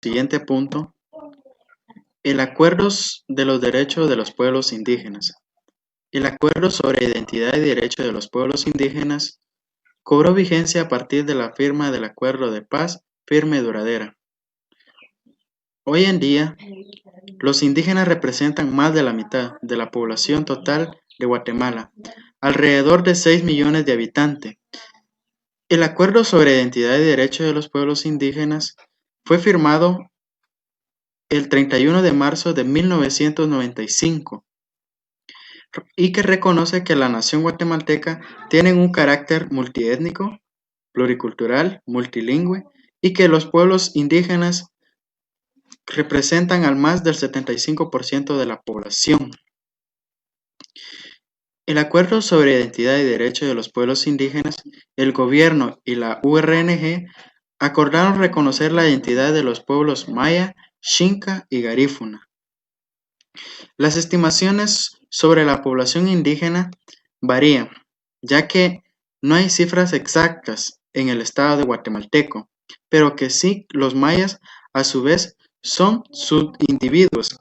siguiente punto, el Acuerdo de los Derechos de los Pueblos Indígenas. El Acuerdo sobre Identidad y Derechos de los Pueblos Indígenas cobró vigencia a partir de la firma del Acuerdo de Paz Firme y Duradera. Hoy en día, los indígenas representan más de la mitad de la población total de Guatemala, alrededor de 6 millones de habitantes. El Acuerdo sobre Identidad y Derechos de los Pueblos Indígenas fue firmado el 31 de marzo de 1995 y que reconoce que la nación guatemalteca tiene un carácter multiétnico, pluricultural, multilingüe y que los pueblos indígenas representan al más del 75% de la población. El Acuerdo sobre Identidad y Derechos de los Pueblos Indígenas, el gobierno y la URNG acordaron reconocer la identidad de los pueblos maya, xinca y garífuna. Las estimaciones sobre la población indígena varían, ya que no hay cifras exactas en el estado de guatemalteco, pero que sí los mayas a su vez son subindividuos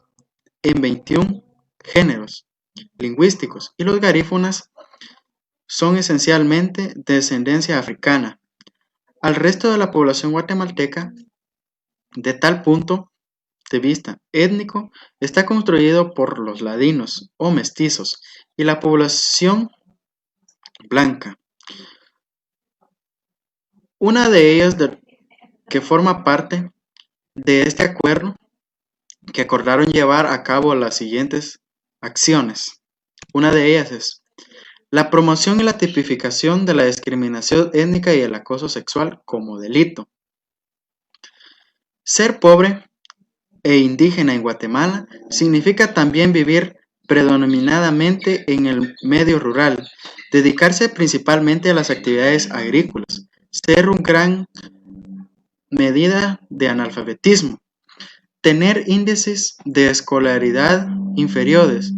en 21 géneros lingüísticos y los garífunas son esencialmente de descendencia africana. Al resto de la población guatemalteca, de tal punto de vista étnico, está construido por los ladinos o mestizos y la población blanca. Una de ellas que forma parte de este acuerdo que acordaron llevar a cabo las siguientes acciones. Una de ellas es la promoción y la tipificación de la discriminación étnica y el acoso sexual como delito. Ser pobre e indígena en Guatemala significa también vivir predominantemente en el medio rural, dedicarse principalmente a las actividades agrícolas, ser un gran medida de analfabetismo, tener índices de escolaridad inferiores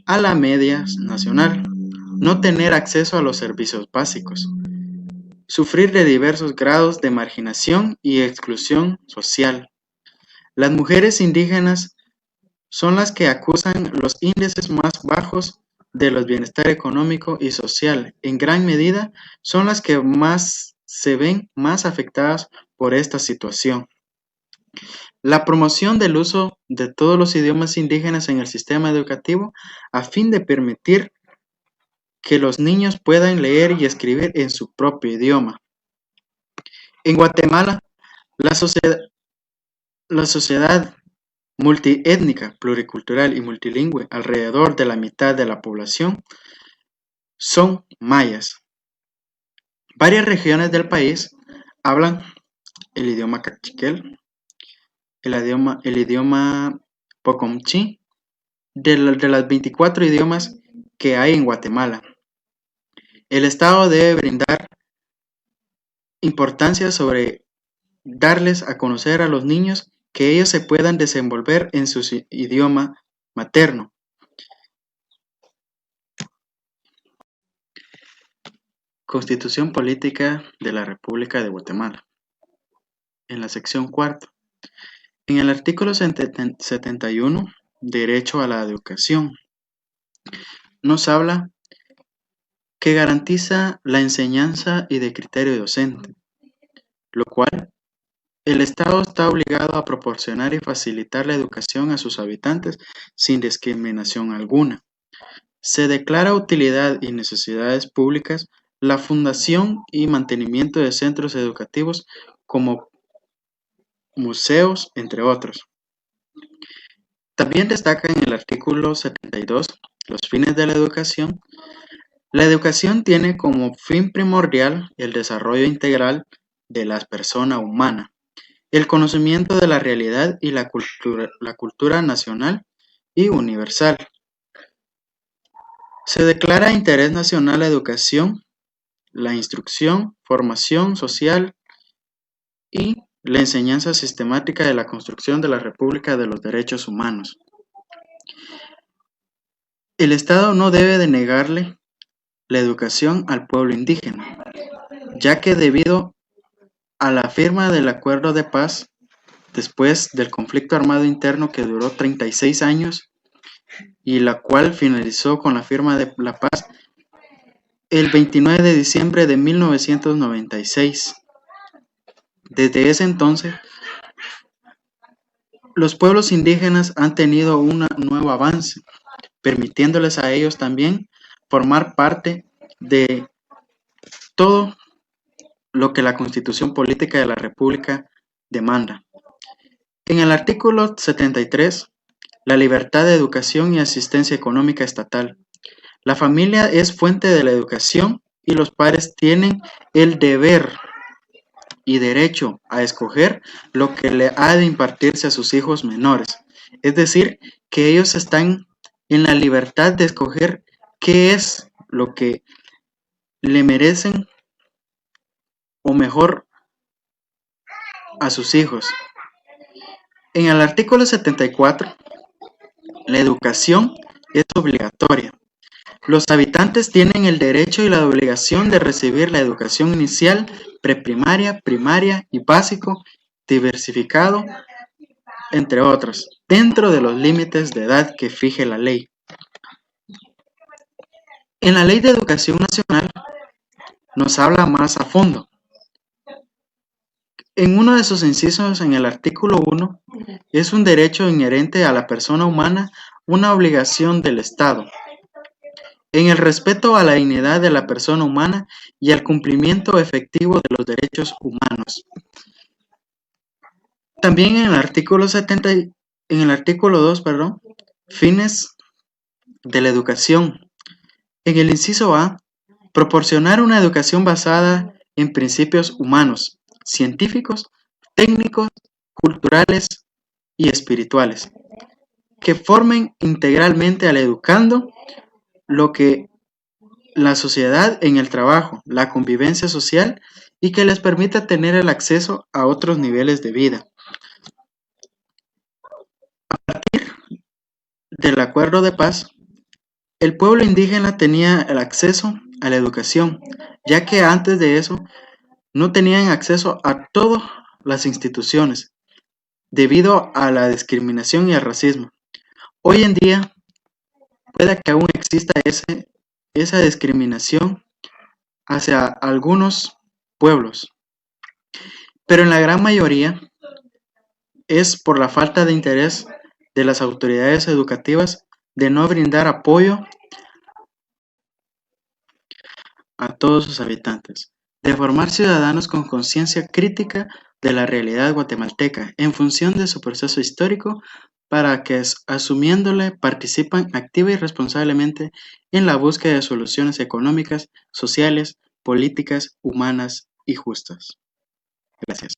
a la media nacional, no tener acceso a los servicios básicos, sufrir de diversos grados de marginación y exclusión social. Las mujeres indígenas son las que acusan los índices más bajos de los bienestar económico y social. En gran medida son las que más se ven más afectadas por esta situación. La promoción del uso de todos los idiomas indígenas en el sistema educativo a fin de permitir que los niños puedan leer y escribir en su propio idioma. En Guatemala, la sociedad multiétnica, pluricultural y multilingüe, alrededor de la mitad de la población, son mayas. Varias regiones del país hablan el idioma cachiquel, el idioma pocomchi, de las 24 idiomas que hay en Guatemala. El Estado debe brindar importancia sobre darles a conocer a los niños que ellos se puedan desenvolver en su idioma materno. Constitución Política de la República de Guatemala. En la sección cuarta. En el artículo 71, Derecho a la Educación, nos habla que garantiza la enseñanza y de criterio docente, lo cual el Estado está obligado a proporcionar y facilitar la educación a sus habitantes sin discriminación alguna. Se declara utilidad y necesidades públicas la fundación y mantenimiento de centros educativos como museos, entre otros. También destaca en el artículo 72 los fines de la educación. La educación tiene como fin primordial el desarrollo integral de la persona humana, el conocimiento de la realidad y la cultura nacional y universal. Se declara interés nacional la educación, la instrucción, formación social y la enseñanza sistemática de la construcción de la República de los Derechos Humanos. El Estado no debe de negarle la educación al pueblo indígena, ya que debido a la firma del Acuerdo de Paz después del conflicto armado interno que duró 36 años y la cual finalizó con la firma de la paz el 29 de diciembre de 1996. Desde ese entonces, los pueblos indígenas han tenido un nuevo avance, permitiéndoles a ellos también formar parte de todo lo que la Constitución Política de la República demanda. En el artículo 73, la libertad de educación y asistencia económica estatal. La familia es fuente de la educación y los padres tienen el deber y derecho a escoger lo que le ha de impartirse a sus hijos menores. Es decir, que ellos están en la libertad de escoger qué es lo que le merecen o mejor a sus hijos. En el artículo 74, la educación es obligatoria. Los habitantes tienen el derecho y la obligación de recibir la educación inicial, preprimaria, primaria y básico, diversificado, entre otros, dentro de los límites de edad que fije la ley. En la Ley de Educación Nacional nos habla más a fondo. En uno de sus incisos, en el artículo 1, es un derecho inherente a la persona humana, una obligación del Estado, en el respeto a la dignidad de la persona humana y al cumplimiento efectivo de los derechos humanos. También en el artículo 2, fines de la educación. En el inciso A, proporcionar una educación basada en principios humanos, científicos, técnicos, culturales y espirituales, que formen integralmente al educando lo que la sociedad en el trabajo, la convivencia social y que les permita tener el acceso a otros niveles de vida. A partir del acuerdo de paz, el pueblo indígena tenía el acceso a la educación, ya que antes de eso no tenían acceso a todas las instituciones, debido a la discriminación y al racismo. Hoy en día, puede que aún exista esa discriminación hacia algunos pueblos, pero en la gran mayoría es por la falta de interés de las autoridades educativas de no brindar apoyo a todos sus habitantes, de formar ciudadanos con conciencia crítica de la realidad guatemalteca en función de su proceso histórico para que, asumiéndole, participan activa y responsablemente en la búsqueda de soluciones económicas, sociales, políticas, humanas y justas. Gracias.